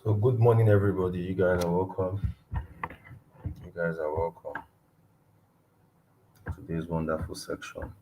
So, good morning, everybody. You guys are welcome. You guys are welcome to this wonderful section.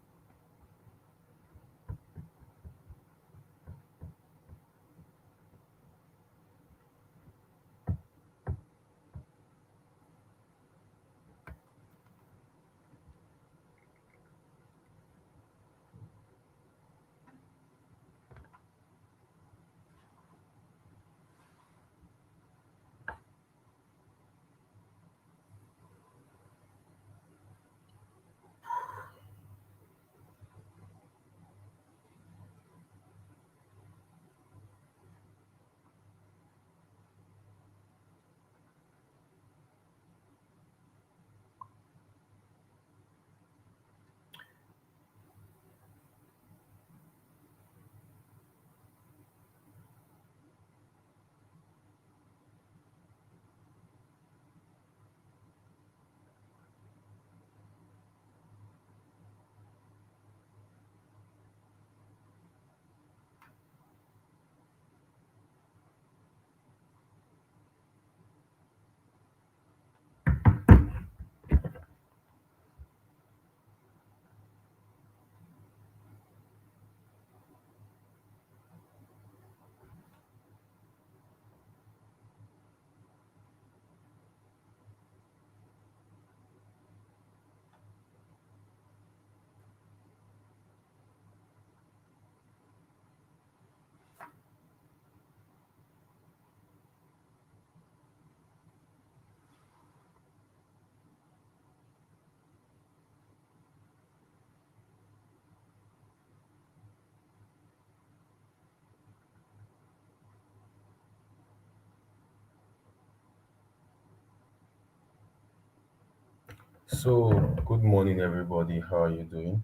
So, good morning, everybody. How are you doing?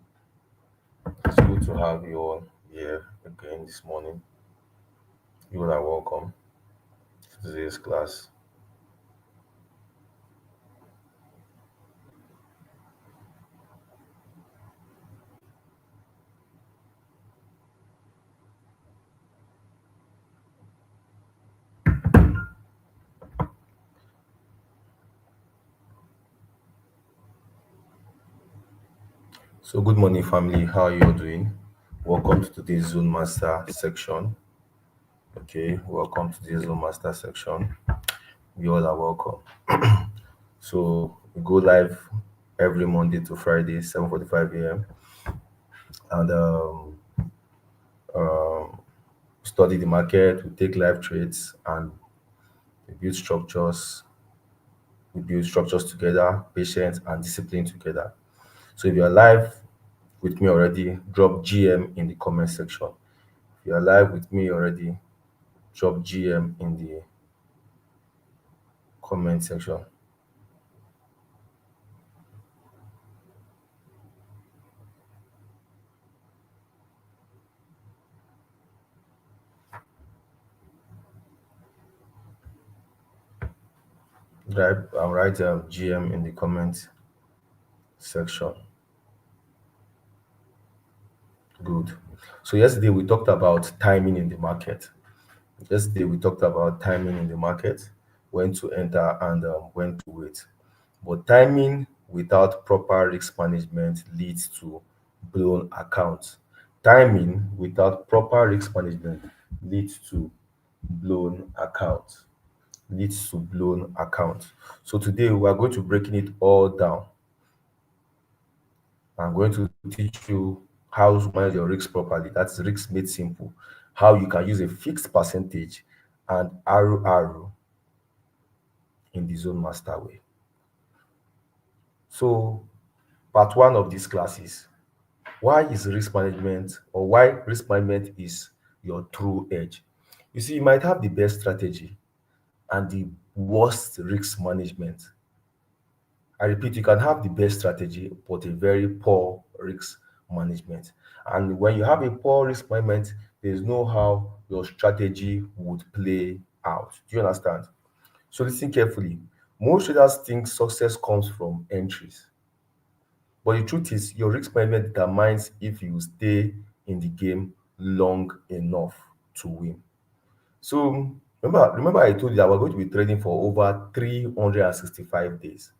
It's good to have you all here again this morning. You all are welcome to today's class. So, good morning, family. How are you all doing? Welcome to today's Zone Master section. Okay, welcome to today's Zone Master section. You all are welcome. So, we go live every Monday to Friday, 7:45 a.m. and um, study the market. We take live trades and we build structures. We build structures together, patience and discipline together. So if you're live with me already, drop GM in the comment section. If you're live with me already, drop GM in the comment section. Write GM in the comment section. Good. So yesterday we talked about timing in the market. Yesterday we talked about timing in the market, when to enter and when to wait. But timing without proper risk management leads to blown accounts. Timing without proper risk management leads to blown accounts. leads to blown accounts. So today we are going to breaking it all down. I'm going to teach you how to manage your risks properly. That's risks made simple. How you can use a fixed percentage and ROR in the Zone Master way. So part one of this class is why is risk management or why risk management is your true edge. You see, you might have the best strategy and the worst risk management. I repeat, you can have the best strategy, but a very poor risk management. And when you have a poor risk management, there's no how your strategy would play out. Do you understand? So listen carefully. Most traders think success comes from entries, but the truth is, your risk management determines if you stay in the game long enough to win. So remember, I told you that we're going to be trading for over 365 days.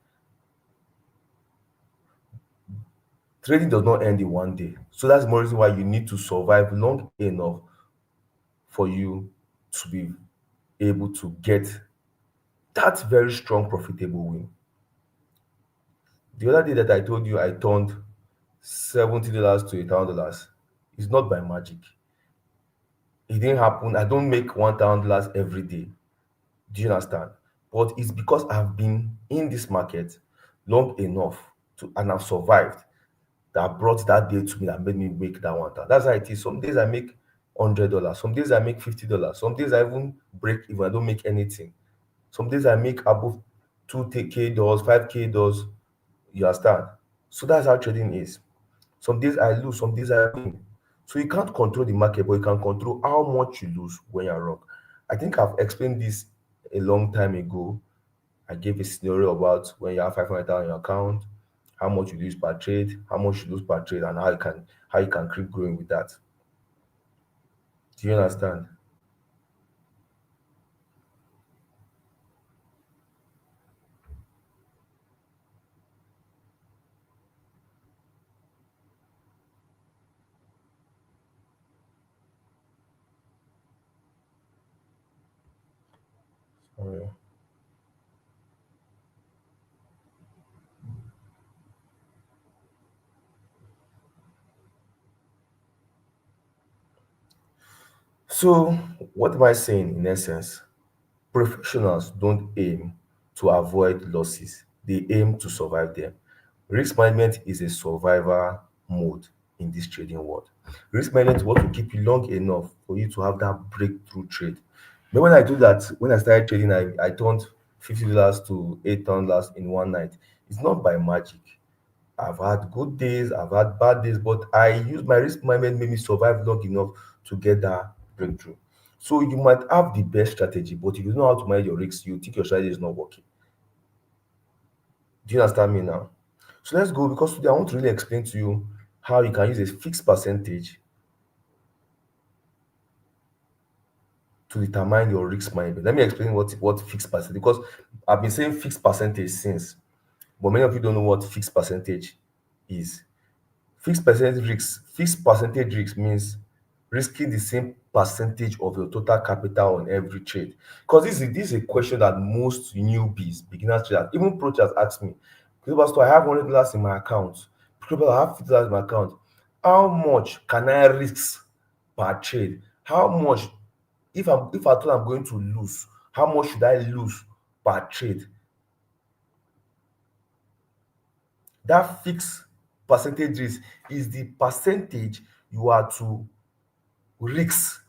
Trading does not end in one day. So that's more reason why you need to survive long enough for you to be able to get that very strong profitable win. The other day that I told you I turned $70 to $1,000, it's not by magic. It didn't happen. I don't make $1,000 every day. Do you understand? But it's because I've been in this market long enough to and I've survived that brought that day to me that made me make that 1,000. That's how it is. Some days I make $100. Some days I make $50. Some days I even break even. I don't make anything. Some days I make above 2K dollars, 5K dollars. You understand? So that's how trading is. Some days I lose, some days I win. So you can't control the market, but you can control how much you lose when you're wrong. I think I've explained this a long time ago. I gave a scenario about when you have 500,000 in your account, how much you lose per trade, how much you lose per trade, and how you can keep growing with that. Do you understand? Sorry. So, what am I saying in essence? Professionals don't aim to avoid losses, they aim to survive them. Risk management is a survival mode in this trading world. Risk management want to keep you long enough for you to have that breakthrough trade. But when I do that, when I started trading, I turned $50 to $8,000 in one night. It's not by magic. I've had good days, I've had bad days, but I use my risk management made me survive long enough to get that breakthrough. So you might have the best strategy, but if you don't know how to manage your risks, you think your strategy is not working. Do you understand me now? So let's go because today I want to really explain to you how you can use a fixed percentage to determine your risk management. Let me explain what fixed percentage because I've been saying fixed percentage since, but many of you don't know what fixed percentage is. Fixed percentage risk means risking the same percentage of your total capital on every trade. Because this is a question that most newbies, beginners traders, even pro traders ask me. Pastor, I have $100 in my account. Pastor, I have $50 in my account. How much can I risk per trade? How much if I thought I'm going to lose, how much should I lose per trade? That fixed percentage risk is the percentage you are to risk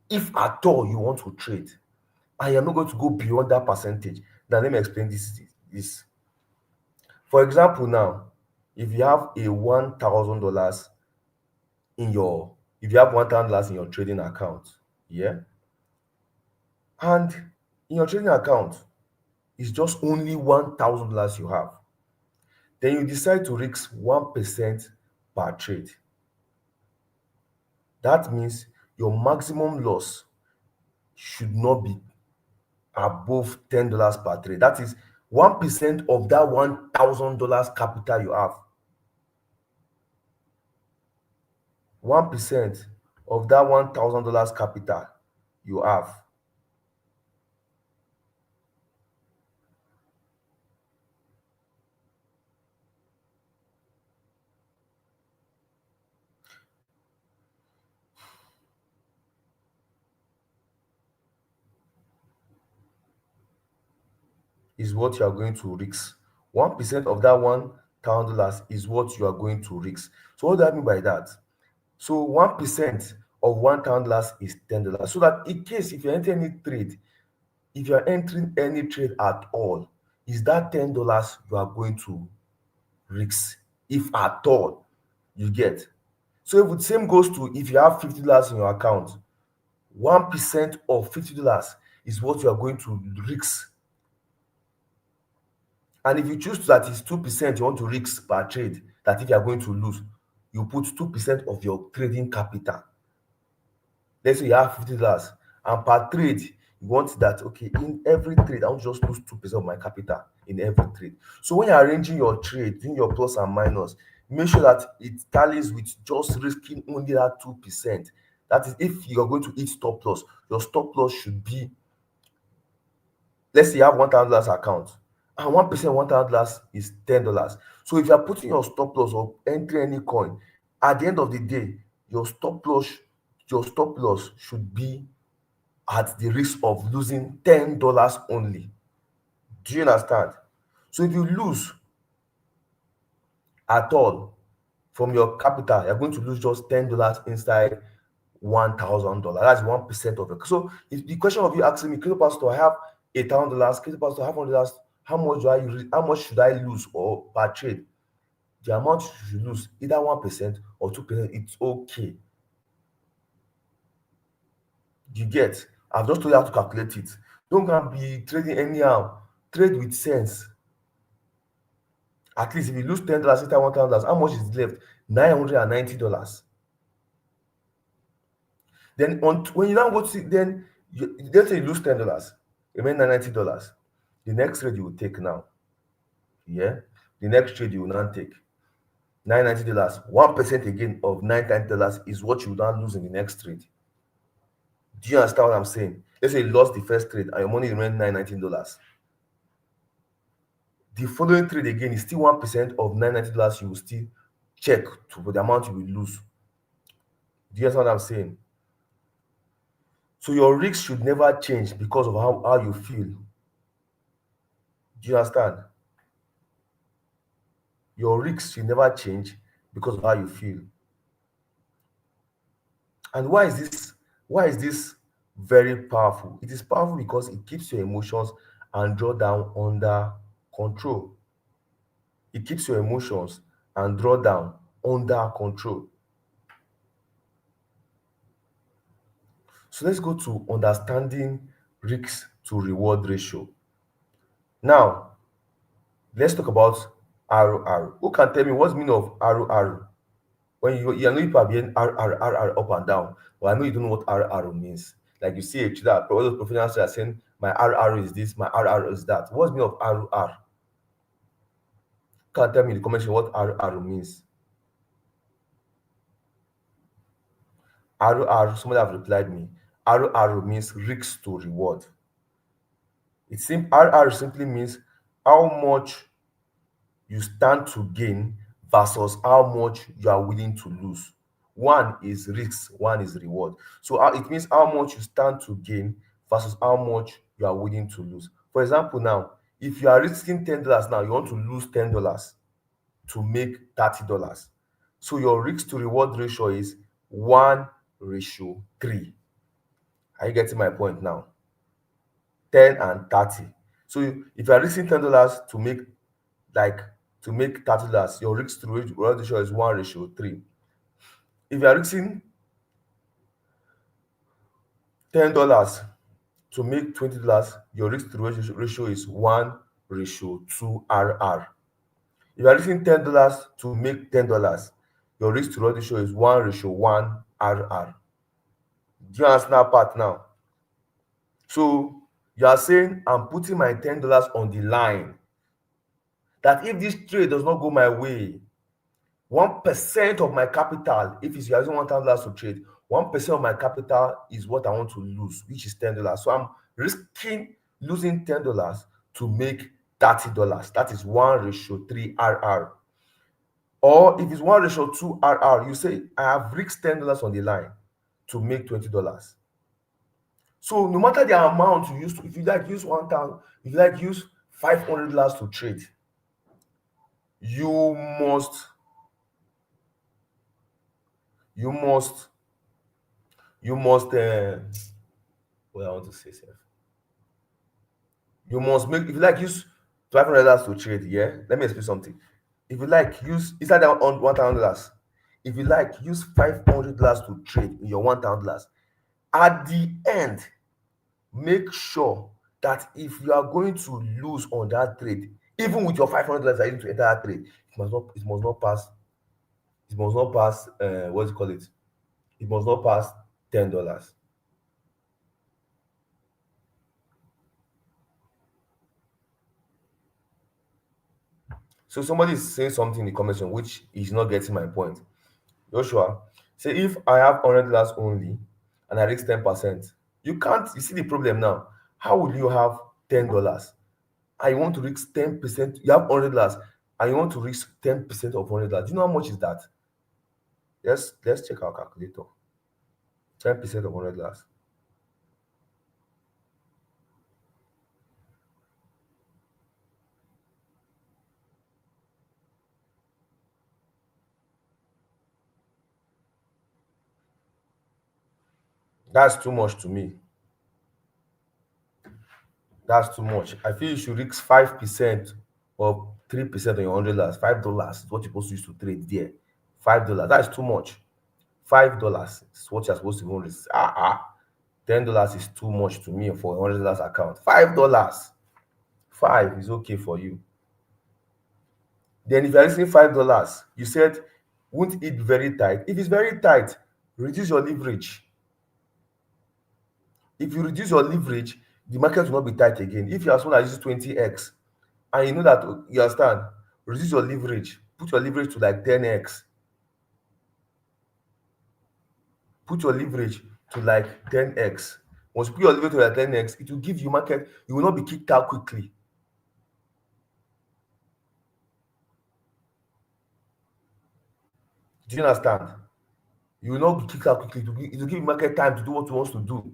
if at all you want to trade and you're not going to go beyond that percentage. Now let me explain this. For example, now if you have a $1,000 in your if you have $1,000 in your trading account, yeah, and in your trading account it's just only $1,000 you have, then you decide to risk 1% per trade. That means your maximum loss should not be above $10 per trade. That is 1% of that $1,000 capital you have. 1% of that $1,000 capital you have. is what you are going to risk. 1% of that $1,000 is what you are going to risk. So what do I mean by that? So 1% of $1,000 is $10. So that in case if you enter any trade, if you are entering any trade at all, is that $10 you are going to risk, if at all, you get. So if the same goes to if you have $50 in your account, 1% of $50 is what you are going to risk. And if you choose that is 2% you want to risk per trade, that if you are going to lose, you put 2% of your trading capital. Let's say you have $50 and per trade you want that, okay, in every trade I want to just lose 2% of my capital in every trade. So when you're arranging your trade, doing your plus and minus, make sure that it tallies with just risking only that 2%. That is, if you're going to hit stop loss, your stop loss should be, let's say you have $1,000 account and 1% $1,000 is $10. So if you are putting your stop loss or entering any coin, at the end of the day, your stop loss should be at the risk of losing $10 only. Do you understand? So if you lose at all from your capital, you're going to lose just $10 inside $1,000. That's 1% of it. So if the question of you asking me, Crypto Pastor, I have $1,000, Crypto Pastor, I have $100, how much should I lose or per trade? The amount you should lose, either 1% or 2%, it's okay. You get. I've just told you how to calculate it. Don't go and be trading anyhow. Trade with sense. At least if you lose $10 inside $1,000, how much is left? $990. Then when you now go to see, then let's say you lose $10, remain $990. The next trade you will take now, yeah, the next trade you will now take $990. 1% again of $990 is what you will now lose in the next trade. Do you understand what I'm saying? Let's say you lost the first trade and your money remained $990. The following trade again is still 1% of $990 you will still check for the amount you will lose. Do you understand what I'm saying? So your risk should never change because of how you feel. Do you understand? Your risk should never change because of how you feel. And why is this very powerful? It is powerful because it keeps your emotions and drawdown under control. It keeps your emotions and drawdown under control. So let's go to understanding risk to reward ratio. Now, let's talk about ROR. Who can tell me what's the meaning of ROR? When you know people are being RR up and down, but I know you don't know what RR means. Like you see a trader, all those professionals are saying my RR is this, my RR is that. What's the meaning of RR? Can tell me in the comment section what RR means. RR, somebody have replied me. RR means risk to reward. RR simply means how much you stand to gain versus how much you are willing to lose. One is risk, one is reward. So it means how much you stand to gain versus how much you are willing to lose. For example, now, if you are risking $10 now, you want to lose $10 to make $30. So your risk to reward ratio is 1:3. Are you getting my point now? 10 and 30. So if you are risking $10 to make like to make $30, your risk to reward ratio is 1:3. If you are risking $10 to make $20, your risk to reward ratio is 1:2 RR. If you are risking $10 to make $10, your risk to reward ratio is 1:1 RR. Do you understand that part now? So you are saying I'm putting my $10 on the line, that if this trade does not go my way, 1% of my capital, if it's using $1,000 to trade, 1% of my capital is what I want to lose, which is $10. So I'm risking losing $10 to make $30. That is 1:3 RR. Or if it's 1:2 RR, you say I have risked $10 on the line to make $20. So no matter the amount you use, if you like use 1,000, if you like use $500 to trade, you must you must you must what I want to say sef, you must make, if you like use $500 to trade, yeah, let me explain something. If you like use inside that on $1,000, if you like use $500 to trade in your $1,000, at the end make sure that if you are going to lose on that trade, even with your $500 that you need to enter that trade, it must not pass what do you call it, it must not pass $10. So somebody is saying something in the comment section which is not getting my point. Joshua, say if I have $100 only and I risk 10%, you can't, you see the problem now. How will you have $10? I want to risk 10%. You have $100 and you want to risk 10% of $100. Do you know how much is that? Let's check our calculator. 10% of $100. That's too much to me. That's too much. I feel you should risk 5% or 3% on your $100. $5 is what you're supposed to use to trade there. $5. That's too much. $5 is what you're supposed to even risk. $10 is too much to me for a $100 account. $5. Five is okay for you. Then if you're risking $5, you said, won't it be very tight? If it's very tight, reduce your leverage. If you reduce your leverage, the market will not be tight again. If you are someone that uses 20x and you know that, you understand, reduce your leverage. Put your leverage to like 10x. Put your leverage to like 10x. Once you put your leverage to like 10x, it will give you market, you will not be kicked out quickly. Do you understand? You will not be kicked out quickly. It will give you market time to do what you want to do.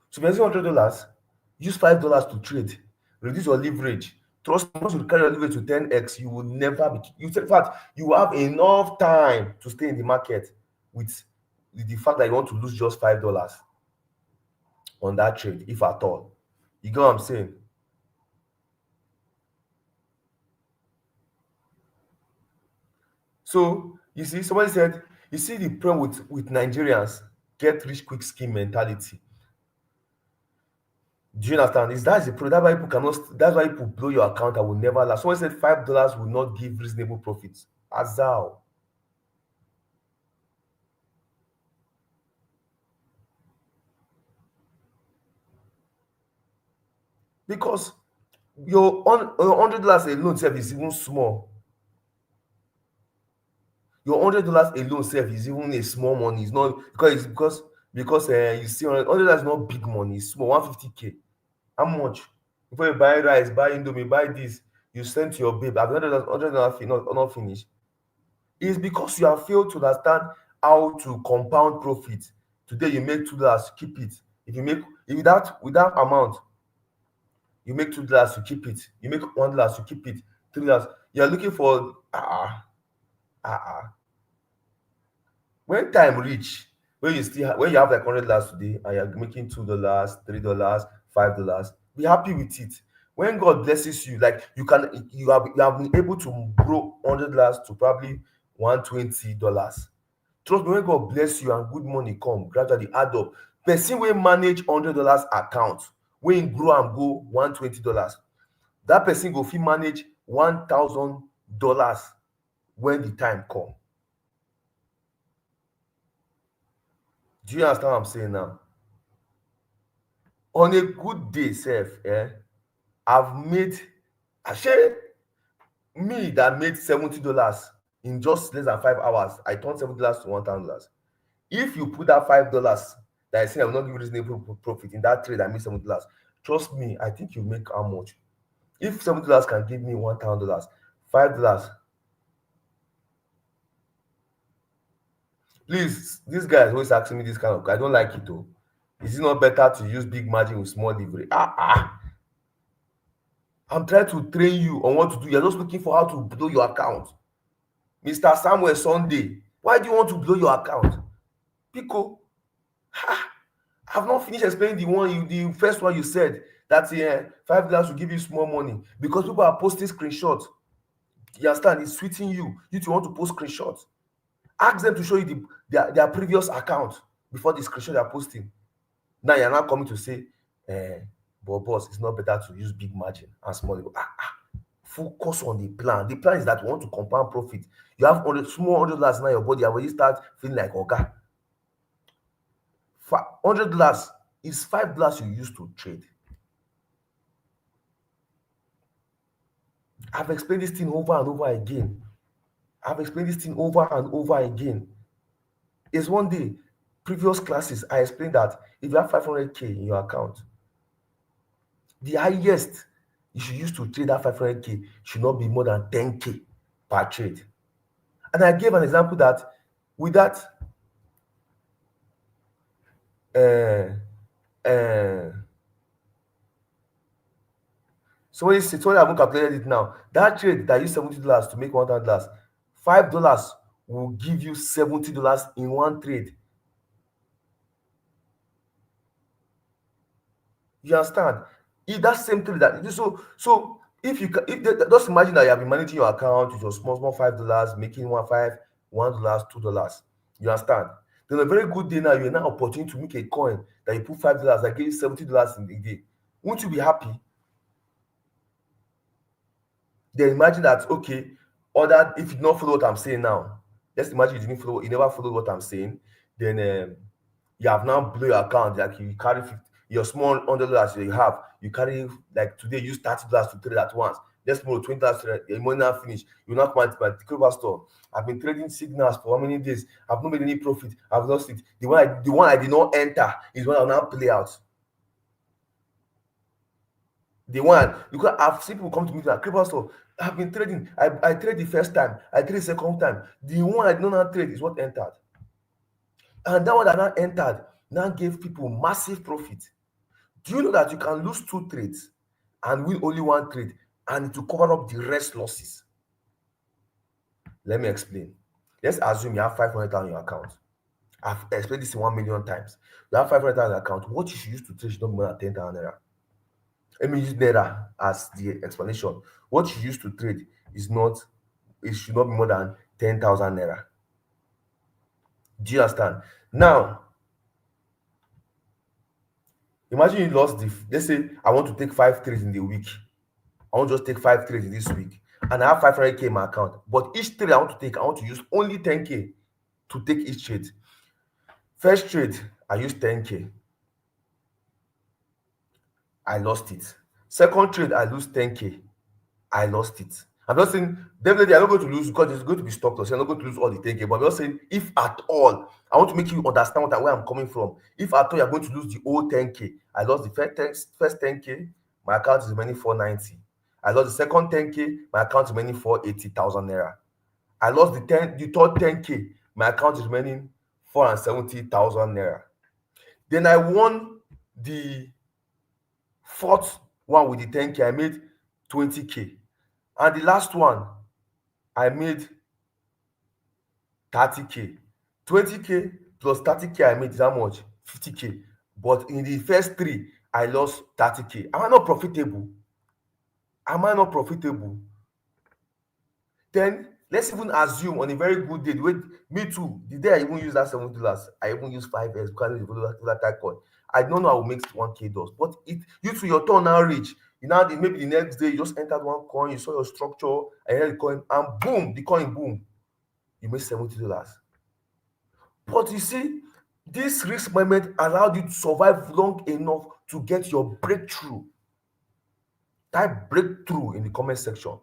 So if you're using $100, use $5 to trade. Reduce your leverage. Trust me, once you carry your leverage to 10x, you will never be. In fact, you will have enough time to stay in the market with the fact that you want to lose just $5 on that trade, if at all. You get what I'm saying? So you see, somebody said, you see the problem with Nigerians, get rich quick scheme mentality. Do you understand? Is that's the problem. That's why people cannot. That's why people blow your account and will never last. Someone said $5 will not give reasonable profits. Azal. Because your $100 alone self is even small. Your $100 alone self is even a small money. It's not because you see $100 is not big money. It's small. 150K. How much? Before you buy rice, buy indomie, buy this, you send to your babe. Have $100 not finish? It's because you have failed to understand how to compound profit. Today you make $2, keep it. If with that amount, you make $2, you keep it. You make $1, you keep it. $3. You're looking for when time reach, when you have like $100 today and you're making $2, $3, $5, be happy with it. When God blesses you, like you have been able to grow $100 to probably $120. Trust me, when God bless you and good money come, gradually add up. Person wey manage $100 account, wey im grow am go $120, that person go fit manage $1,000 when the time come. Do you understand what I'm saying now? On a good day sef, I've made, shey me that made $70 in just less than 5 hours, I turned $70 to $1,000. If you put that $5 that I say I will not give you reasonable profit in that trade I made $70, trust me, I think you make how much? If $70 can give me $1,000, $5. Please, this guy is always asking me this kind of, I don't like it though. Is it not better to use big margin with small leverage? I'm trying to train you on what to do. You're just looking for how to blow your account. Mr. Samuel Sunday, why do you want to blow your account? Pico, I've not finished explaining the first one you said that $5 will give you small money because people are posting screenshots. You understand? It's sweeting you. You to want to post screenshots. Ask them to show you their previous account before the screenshot they are posting. Now you're not coming to say, but boss, it's not better to use big margin and small. Focus on the plan. The plan is that you want to compound profit. You have small $100 now, your body already start feeling like oga. $100 is $5 you use to trade. I've explained this thing over and over again. It's one day, previous classes, I explained that if you have 500K in your account, the highest you should use to trade that 500K should not be more than 10K per trade. And I gave an example that with that so when I haven't calculated it now, that trade that used $70 to make $100, $5 will give you $70 in one trade. You understand? If that same trade that so if just imagine that you have been managing your account with your small $5, making $1, $2. You understand? Then a very good day now, you're now opportunity to make a coin that you put $5 that gives you $70 in a day. Won't you be happy? Then imagine that, okay, other if you do not follow what I'm saying now, let's imagine you never followed what I'm saying, then you have now blow your account, like you carry 50, your small $100 that you have, you carry, like today use $30 to trade at once. Next tomorrow $20 your money now finish. You now come to my Clover store. I've been trading signals for how many days? I've not made any profit. I've lost it. The one I did not enter is what I'll now play out. The one because I've seen people come to me like Crypto store. I've been trading. I trade the first time. I trade the second time. The one I did not trade is what entered, and that one that now entered now gave people massive profit. Do you know that you can lose 2 trades and win only 1 trade, and it will cover up the rest losses? Let me explain. Let's assume you have 500,000 in your account. I've explained this in 1 million times. You have 500,000 in your account. What you should use to trade should not be more than 10,000 naira. Let me use naira as the explanation. What you use to trade it should not be more than 10,000 naira. Do you understand? Now, imagine you lost let's say I want to take 5 trades in the week. I want to just take 5 trades in this week, and I have 500K in my account. But each trade I want to take, I want to use only 10K to take each trade. First trade, I used 10K. I lost it. Second trade, I lose 10K. I lost it. I'm not saying definitely I'm not going to lose because it's going to be stop loss. I'm not going to lose all the 10K, but I'm just saying if at all, I want to make you understand where I'm coming from. If at all you're going to lose the whole 10K, I lost the first 10K, my account is remaining 490. I lost the second 10K, my account is remaining 480,000 naira. I lost the third 10K, my account is remaining 470,000 naira. Then I won the fourth one with the 10K, I made 20K. And the last one, I made 30K. 20K plus 30K I made is how much? 50K. But in the first three, I lost 30K. Am I not profitable? Then let's even assume on a very good day, me too, the day I even use that $70, I even use 5x because of that coin. I don't know I will make $1K. But your turn now reach. Maybe the next day you just entered one coin, you saw your structure, and then the coin, and boom, the coin boom, you made $70. But you see, this risk management allowed you to survive long enough to get your breakthrough. Type breakthrough in the comment section.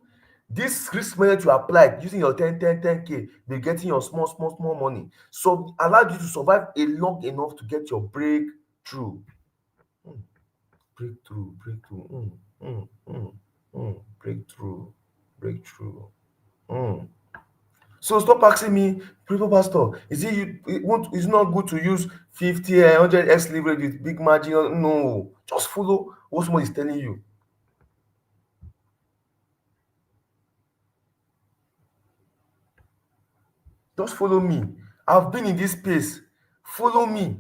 This risk management you applied using your 10K, be getting your small money. So allowed you to survive long enough to get your breakthrough. Breakthrough. Breakthrough. So stop asking me, people pastor, is it's not good to use 50 100x leverage with big margin? No, just follow what someone is telling you. Just follow me. I've been in this space. Follow me.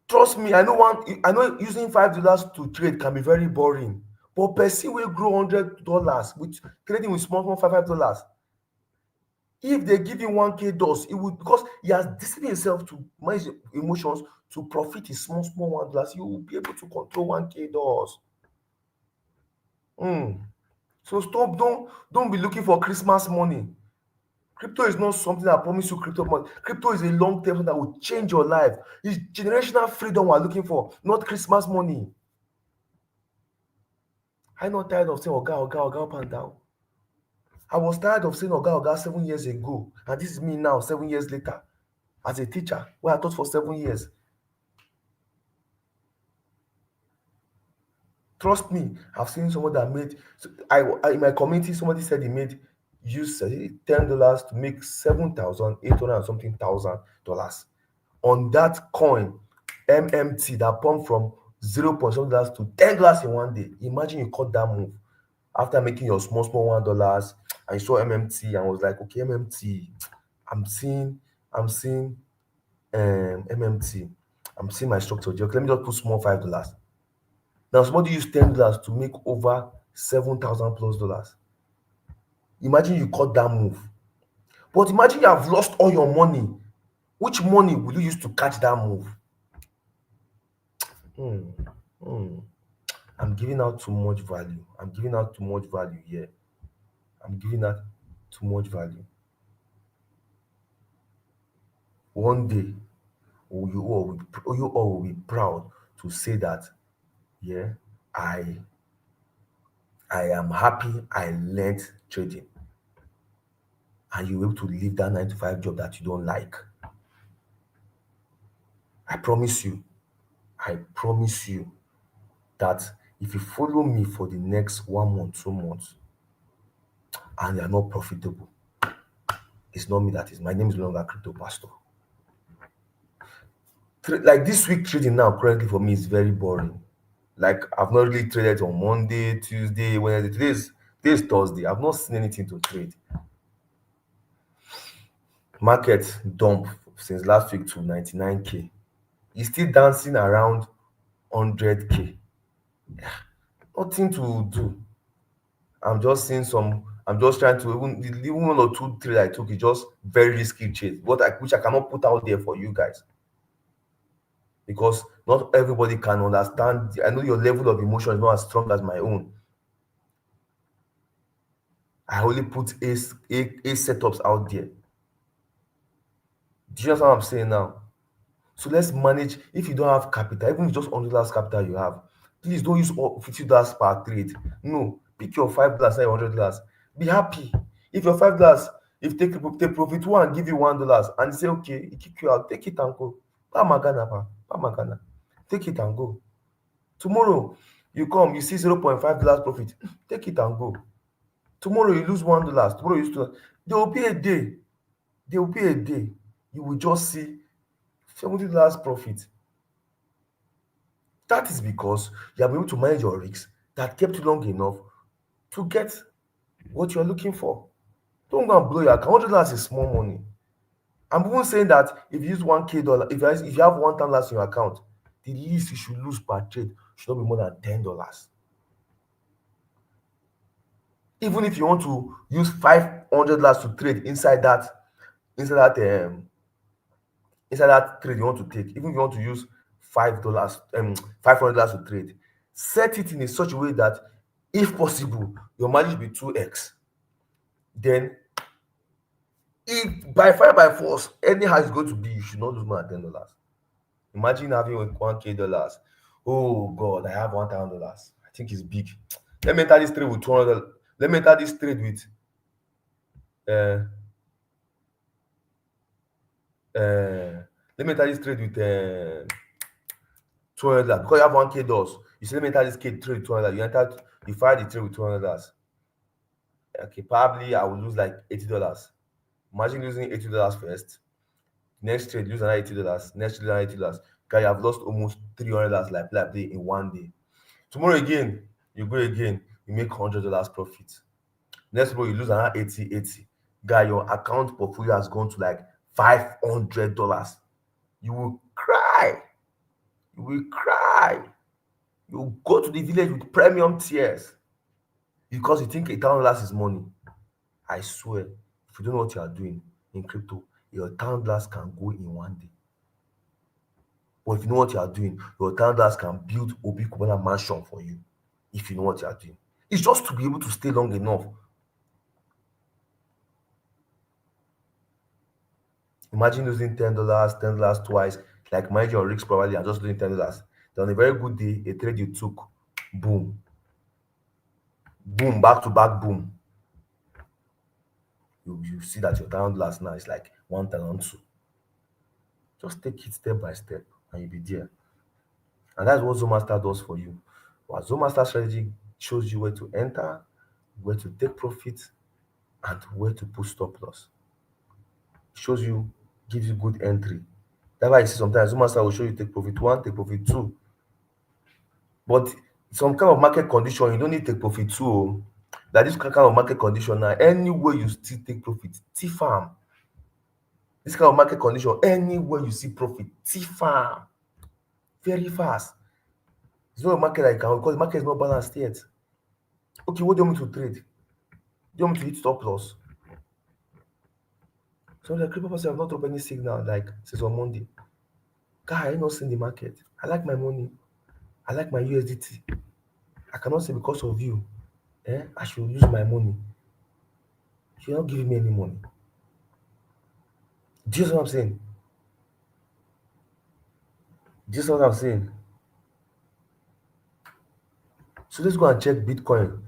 Trust me, I know using $5 to trade can be very boring, but person wey grow $100 with trading with small small $5, if they give him 1k dollars, it will, because he has disciplined himself to manage emotions, to profit in small small $1, he will be able to control 1k dollars. So stop, don't be looking for Christmas money. Crypto is not something that promise you crypto money. Crypto is a long term that will change your life. It's generational freedom we're looking for, not Christmas money. I'm not tired of saying oga oga oga up and down. I was tired of saying oga oga 7 years ago, and this is me now 7 years later as a teacher wey I taught for 7 years. Trust me, I've seen someone that made, in my community, somebody said he made use $10 to make 7,800 and something $1,000 on that coin MMT that pumped from 0 point something dollars to $10 in one day. Imagine you cut that move after making your small small $1 and you saw MMT and was like, okay, MMT, I'm seeing MMT, I'm seeing my structure. Let me just put small $5. Now somebody use $10 to make over 7,000 plus dollars. Imagine you cut that move. But imagine you have lost all your money. Which money will you use to catch that move? Hmm. Hmm. I'm giving out too much value. I'm giving out too much value here. I'm giving out too much value. One day, you all will be proud to say that, yeah, I I am happy I learned trading, and you were able to leave that 9 to 5 job that you don't like. I promise you, I promise you that if you follow me for the next 1 month, 2 months, and you're not profitable, it's not me that is. My name is no longer Crypto Pastor. Like this week trading now currently for me is very boring. Like I've not really traded on Monday, Tuesday, Wednesday. Today's Thursday. I've not seen anything to trade. Market dump since last week to 99k. It's still dancing around 100k. Nothing to do. I'm just trying to, even 1 or 2 trade I took is just very risky trade. Which I cannot put out there for you guys. Because not everybody can understand. I know your level of emotion is not as strong as my own. I only put a setups out there. Do you understand what I'm saying now? So let's manage. If you don't have capital, even if just $100 capital you have, please don't use all $50 per trade. No, pick your $5, not your $100. Be happy. If your $5, if take profit one, give you $1, and say okay, it kick you out, take it and go. Pamagana, Pamagana. Take it and go. Tomorrow you come, you see $0.5 profit, take it and go. Tomorrow you lose $1. Tomorrow you lose $2. There will be a day. There will be a day. You will just see $70 profit. That is because you have been able to manage your risks that kept you long enough to get what you're looking for. Don't go and blow your account. $100 is small money. I'm even saying that if you use 1k dollar, if you have $1,000 in your account, the least you should lose per trade should not be more than $10. Even if you want to use $500 to trade inside that inside that trade you want to take, even if you want to use $5 $500 to trade, set it in a such a way that if possible your margin be 2x. Then if by fire by force anyhow it's going to be, you should not lose more than $10. Imagine having 1k dollars. Oh god, I have $1,000. I think it's big. Let me enter this trade with $200. Let me enter this trade with uh let me enter this trade with $200 because you have 1k dollars. You say let me enter this trade with $200. You fire the trade with $200. Okay, probably I will lose like $80. Imagine losing $80 first. Next trade, lose another $80. Next trade, another $80. Because you have lost almost $300 like day in one day. Tomorrow again, you go again, you make $100 profit. Next tomorrow, you lose another 80. Guy, your account portfolio has gone to like $500. You will cry. You will cry. You will go to the village with premium tears because you think $1,000 is money. I swear, if you don't know what you are doing in crypto, your $1,000 can go in one day. But if you know what you are doing, your $1,000 can build Obi Kubana mansion for you. If you know what you are doing, it's just to be able to stay long enough. Imagine losing $10 twice, like manage your risk probably and just losing $10. Then on a very good day, a trade you took, boom, boom, back to back, boom. You see that your $1,000 now is like 1,002. Just take it step by step and you'll be there. And that's what Zomaster does for you. But Zomaster strategy shows you where to enter, where to take profit, and where to put stop loss. It shows you, gives you good entry. That's why you see sometimes Zomaster will show you take profit one, take profit two. But some kind of market condition, you don't need take profit two. Oh. That this kind of market condition now, anywhere you still take profit, T-farm. This kind of market condition, anywhere you see profit, T-farm. Very fast. It's not a market like can because the market is not balanced yet. Okay, what do you want me to trade? Do you want me to hit stop loss? So the crypto person have not dropped any signal like since on Monday. Guy, I not seen the market. I like my money. I like my USDT. I cannot say because of you. I should use my money. You're not giving me any money. Do you know what I'm saying? Do you know what I'm saying? So let's go and check Bitcoin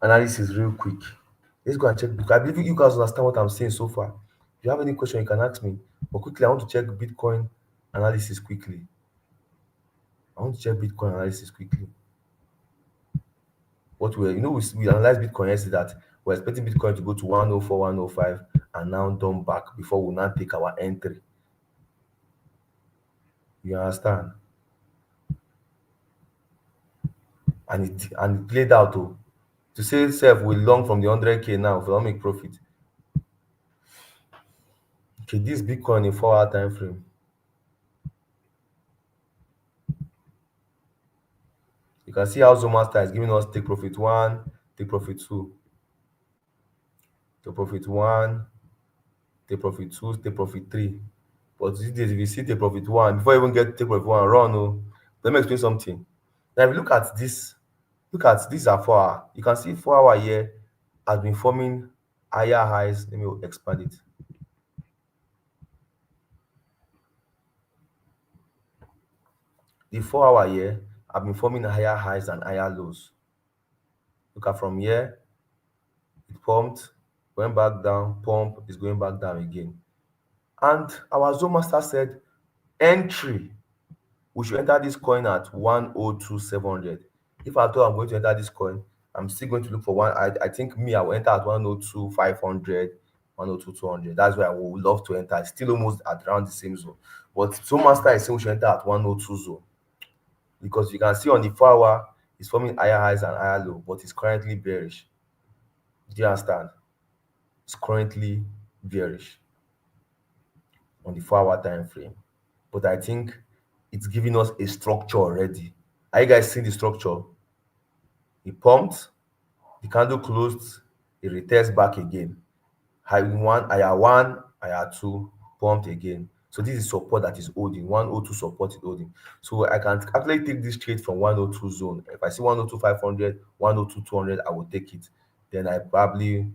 analysis real quick. Let's go and check Bitcoin. I believe you guys understand what I'm saying so far. If you have any question, you can ask me. But quickly, I want to check Bitcoin analysis quickly. I want to check Bitcoin analysis quickly. What we analyzed Bitcoin yesterday that we're expecting Bitcoin to go to 104, 105, and now dump back before we now take our entry. You understand? And it played out oh. To say self we long from the 100K now if we don't make profit. Okay, this Bitcoin in 4 hour time frame. You can see how Zomaster is giving us take profit one, take profit two, take profit one, take profit two, take profit three. But these days, if you see take profit one, before you even get take profit one, run. Oh, let me explain something. Now, if you look at these are 4 hour. You can see 4 hour here has been forming higher highs. Let me expand it. The 4 hour here have been forming higher highs and higher lows. Look at from here, it pumped, went back down, pump is going back down again. And our Zomaster said entry, we should enter this coin at 102,700. If I thought I'm going to enter this coin, I'm still going to look for one. I think me, I will enter at 102,500, 102,200. That's where I would love to enter. It's still almost at around the same zone. But Zomaster is saying we should enter at 102 zone because you can see on the 4 hour, it's forming higher highs and higher low, but it's currently bearish. Do you understand? It's currently bearish on the 4 hour time frame. But I think it's giving us a structure already. Are you guys seeing the structure? It pumped, the candle closed, it retests back again. Higher one, higher two, pumped again. So this is support that is holding. 102 support is holding. So I can actually take this trade from 102 zone. If I see 102,500, 102,200, I will take it. Then I probably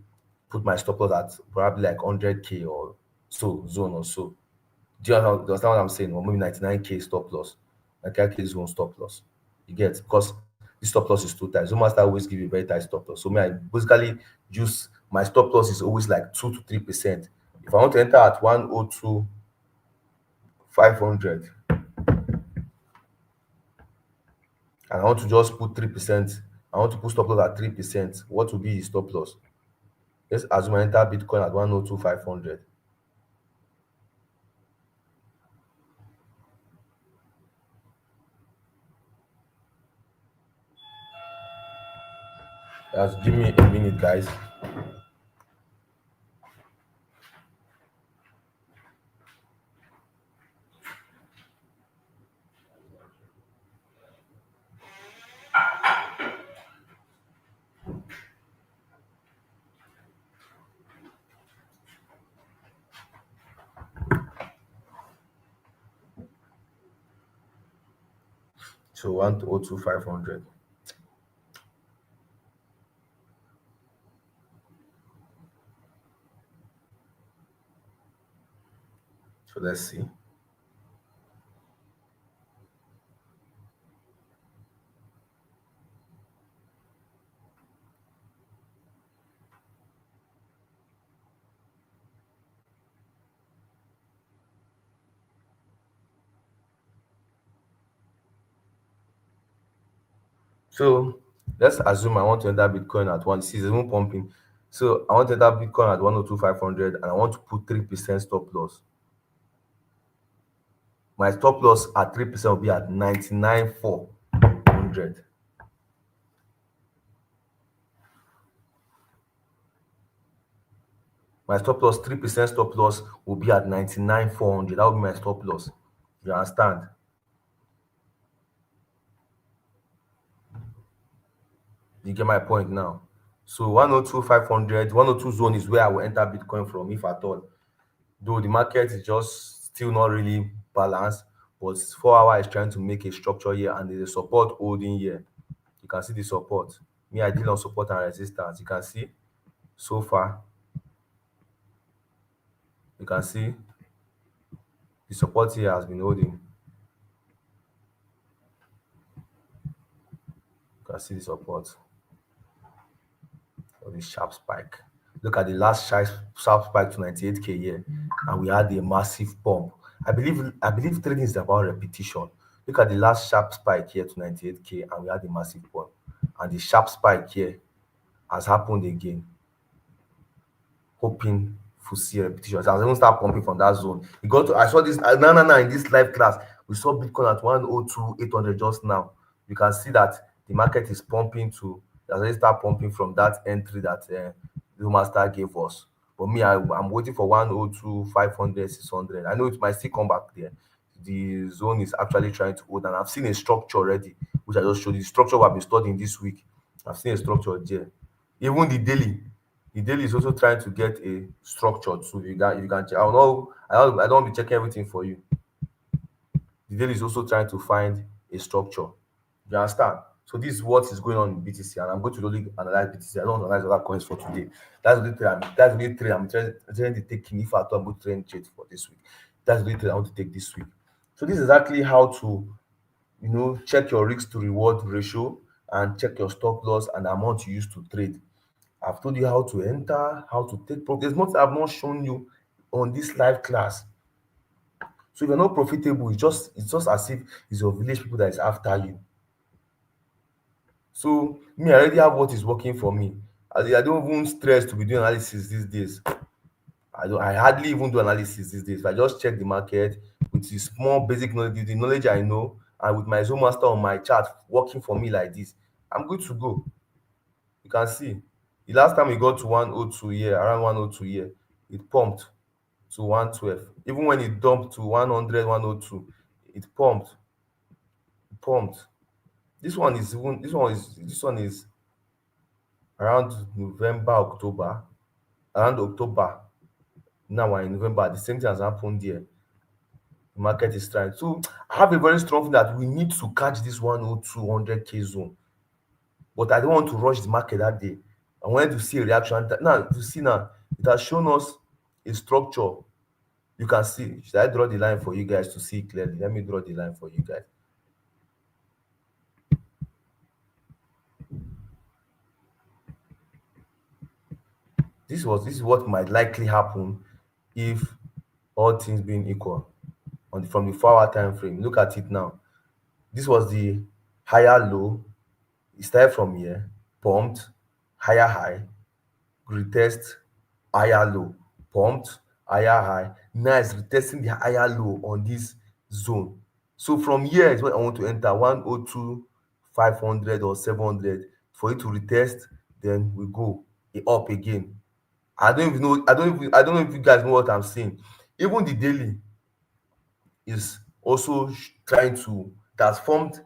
put my stop loss at probably like 100K or so zone or so. Do you understand what I'm saying? Or maybe 99K stop loss, 99K zone stop loss. You get because this stop loss is too tight. Zomaster always give you a very tight stop loss. So me, I basically use my stop loss is always like 2 to 3%. If I want to enter at 102,500 and I want to just put 3%, I want to put stop loss at 3%. What will be the stop loss? Let's assume I enter Bitcoin at 102,500. Just give me a minute, guys. So 102,500. So let's see. So let's assume I want to enter Bitcoin at one. See, it's even pumping. So I want to enter Bitcoin at 102,500 and I want to put 3% stop loss. My stop loss at 3% will be at 99,400. My stop loss, 3% stop loss will be at 99,400. That will be my stop loss. You understand? You get my point now. So 102,500, 102 zone is where I will enter Bitcoin from, if at all. Though the market is just still not really balanced, but 4 hour is trying to make a structure here and there's a support holding here. You can see the support. Me, I deal on support and resistance. You can see so far, you can see the support here has been holding. You can see the support for this sharp spike. Look at the last sharp spike to 98K here, and we had a massive pump. I believe trading is about repetition. Look at the last sharp spike here to 98K, and we had a massive pump. And the sharp spike here has happened again, hoping to see a repetition. So I was even start pumping from that zone. You got to I saw this no in this live class. We saw Bitcoin at 102,800 just now. You can see that the market is pumping to has already start pumping from that entry that the master gave us. But me, I'm waiting for 102, 500, 600. I know it might still come back there. The zone is actually trying to hold, and I've seen a structure already, which I just showed you. The structure we have been studying this week. I've seen a structure there. Even the daily is also trying to get a structure too. You can check. I don't want to be checking everything for you. The daily is also trying to find a structure. You understand? So this is what is going on in BTC, and I'm going to only analyze BTC. I don't analyze other coins for today. That's the only trade I'm trying to take in if I thought about trend trade for this week. That's the only trade I want to take this week. So this is exactly how to check your risk to reward ratio and check your stop loss and the amount you use to trade. I've told you how to enter, how to take profit. There's nothing I've not shown you on this live class. So if you're not profitable, it's just as if it's your village people that is after you. So me, I already have what is working for me. I don't even stress to be doing analysis these days. I hardly even do analysis these days. I just check the market with the small basic knowledge, the knowledge I know, and with my Zoom master on my chart working for me like this. I'm good to go. You can see the last time we got to 102 here, around 102 here, it pumped to 112. Even when it dumped to 100, 102, it pumped. This one is around November, October, around October. Now we're in November. The same thing has happened there. The market is trying. So I have a very strong feeling that we need to catch this 102, 100K zone. But I don't want to rush the market that day. I wanted to see a reaction. Now, to see now, it has shown us a structure. You can see. Should I draw the line for you guys to see clearly? Let me draw the line for you guys. This is what might likely happen if all things being equal from the 4 hour time frame. Look at it now. This was the higher low. It started from here, pumped, higher high, retest, higher low, pumped, higher high. Now it's retesting the higher low on this zone. So from here is what I want to enter 102, 500 or 700 for it to retest. Then we go up again. I don't know if you guys know what I'm saying. Even the daily is also trying to that's formed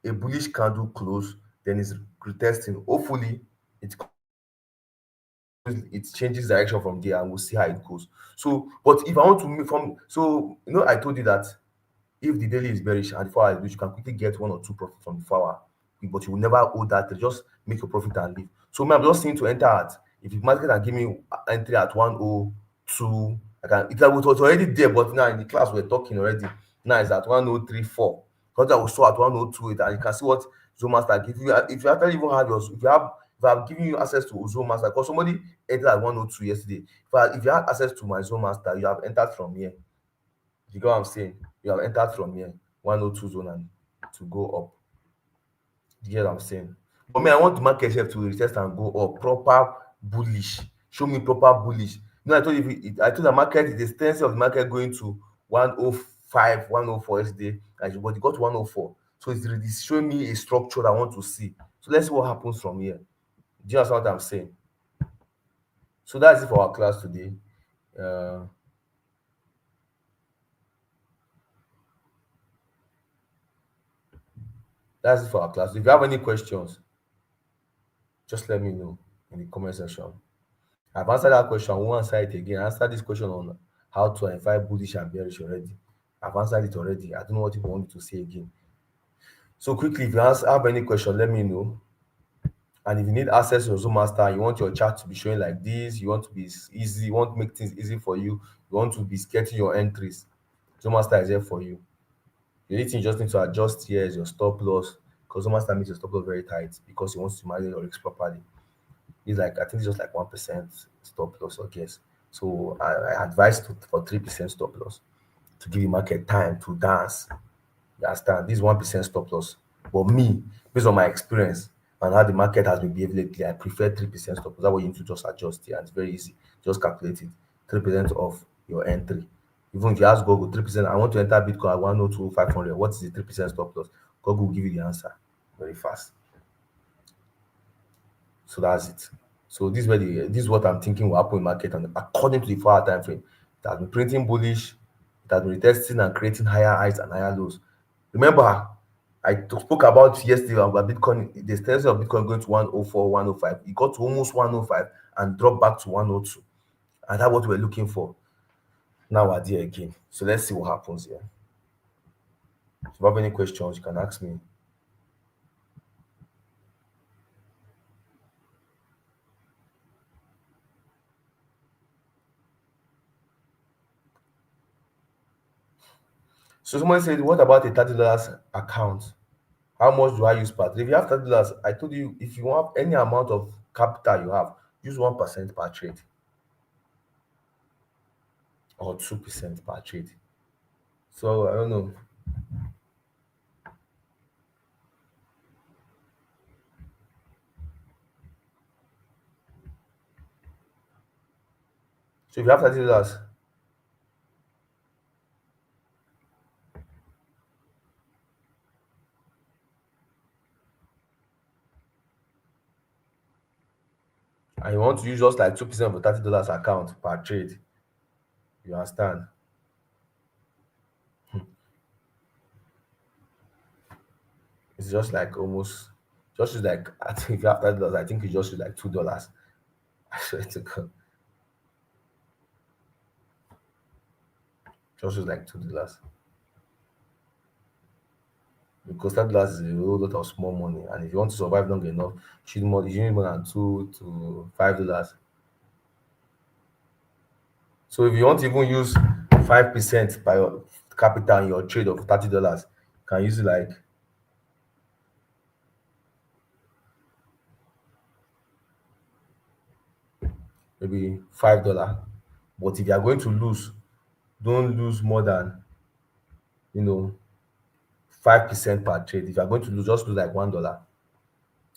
a bullish candle close, then it's retesting. Hopefully, it it changes direction from there, and we'll see how it goes. So, but if I want to move from, so I told you that If the daily is bearish and the 4 hour is bullish, you can quickly get one or two profit from the 4 hour, but you will never hold that trade. Just make your profit and leave. So me, I'm just seeing to enter at, if the market can give me entry at 102, I can, it was already there, but now in the class we're talking already. Now it's at 1034. Because I was so at 1028, and you can see what Zomaster give you. If you actually even have your, if I'm giving you access to Zomaster, because somebody entered at 102 yesterday. If you have access to my Zomaster, you have entered from here. You get what I'm saying? You have entered from here, 102 zone, and to go up. You get what I'm saying? But me, I want the market sef to retest and go up. Proper bullish. Show me proper bullish. I told you, I told the market, the tendency of the market going to 105, 104 yesterday, but it got to 104. So it's showing me a structure I want to see. So let's see what happens from here. Do you understand what I'm saying? So that's it for our class today. Uh, that's it for our class. If you have any questions, just let me know in the comment section. I've answered that question. I won't answer it again. I answered this question on how to identify bullish and bearish already. I've answered it already. I don't know what you want me to say again. So quickly, if you have any question, let me know. And if you need access to your Zoom Master, you want your chart to be showing like this, you want to be easy, you want to make things easy for you, you want to be getting your entries, Zoom Master is here for you. The only thing you just need to adjust here is your stop loss, because Zoom Master makes your stop loss very tight because he wants to manage your risk properly. It's like, I think it's just like 1% stop loss, I guess. So I advise for 3% stop loss to give the market time to dance. You understand? This 1% stop loss. But me, based on my experience and how the market has been behaving lately, I prefer 3% stop loss. That way you need to just adjust here. And it's very easy. Just calculate it. 3% of your entry. Even if you ask Google 3%, I want to enter Bitcoin at 102,500. What is the 3% stop loss? Google will give you the answer very fast. So that's it. So this is what I'm thinking will happen in market, and according to the 4 hour time frame, it has been printing bullish, it has been retesting and creating higher highs and higher lows. Remember, spoke about yesterday about Bitcoin, the tendency of Bitcoin going to 104, 105. It got to almost 105 and dropped back to 102. And that's what we're looking for. Now we're there again. So let's see what happens here. If you have any questions, you can ask me. So somebody said, what about a $30 account? How much do I use per trade? If you have $30, I told you, if you have any amount of capital you have, use 1% per trade or 2% per trade. So I don't know. So if you have $30 and you want to use just like 2% of your $30 account per trade, you understand? It's just like almost, just use like, I think if you have $30, I think you just use like $2. I swear to God, just use like $2. Because $30 is a whole lot of small money. And if you want to survive long enough, you need more than $2 to $5. So if you want to even use 5% by your capital in your trade of $30, you can use it like maybe $5. But if you are going to lose, don't lose more than, you know 5% per trade. If you are going to lose, just lose like $1.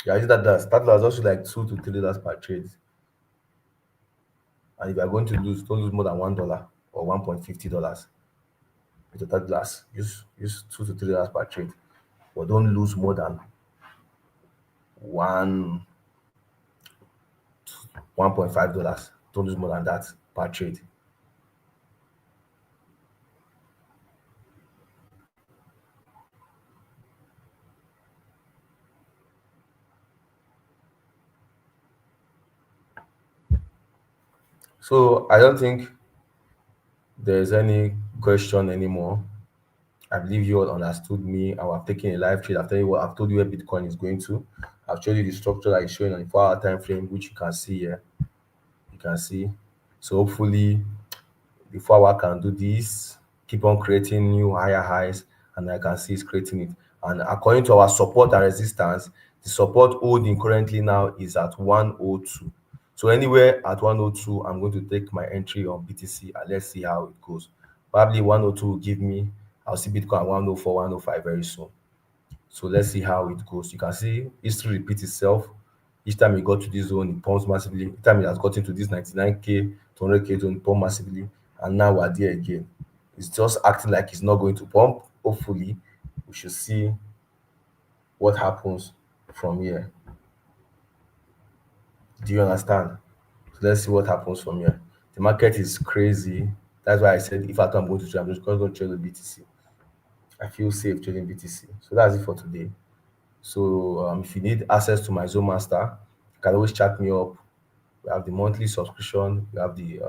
Yeah, using that does just like $2 to $3 per trade. And if you are going to lose, don't lose more than $1 or $1.50 with the $30. Use $2 to $3 per trade. But don't lose more than one $1.5. Don't lose more than that per trade. So I don't think there's any question anymore. I believe you all understood me. I have taken a live trade. I've told you where Bitcoin is going to. I've showed you the structure that is showing on the 4 hour time frame, which you can see here. You can see. So hopefully the 4 hour can do this, keep on creating new higher highs, and I can see it's creating it. And according to our support and resistance, the support holding currently now is at 102. So anywhere at 102, I'm going to take my entry on BTC and let's see how it goes. Probably 102 will give me, I'll see Bitcoin at 104, 105 very soon. So let's see how it goes. You can see history repeats itself. Each time it got to this zone, it pumps massively. Each time it has gotten to this 99K, 200K zone, it pump massively. And now we're there again. It's just acting like it's not going to pump. Hopefully, we should see what happens from here. Do you understand? So let's see what happens from here. The market is crazy. That's why I said if I thought I'm going to trade, I'm just going to trade with BTC. I feel safe trading BTC. So that's it for today. So if you need access to my Zoom Master, you can always chat me up. We have the monthly subscription, we have the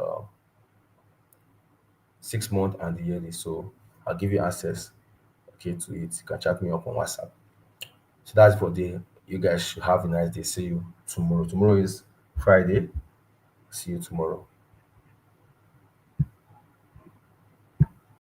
6 month and the yearly. So I'll give you access, okay, to it. You can chat me up on WhatsApp. So that's for the you guys should have a nice day. See you tomorrow. Tomorrow is Friday. See you tomorrow.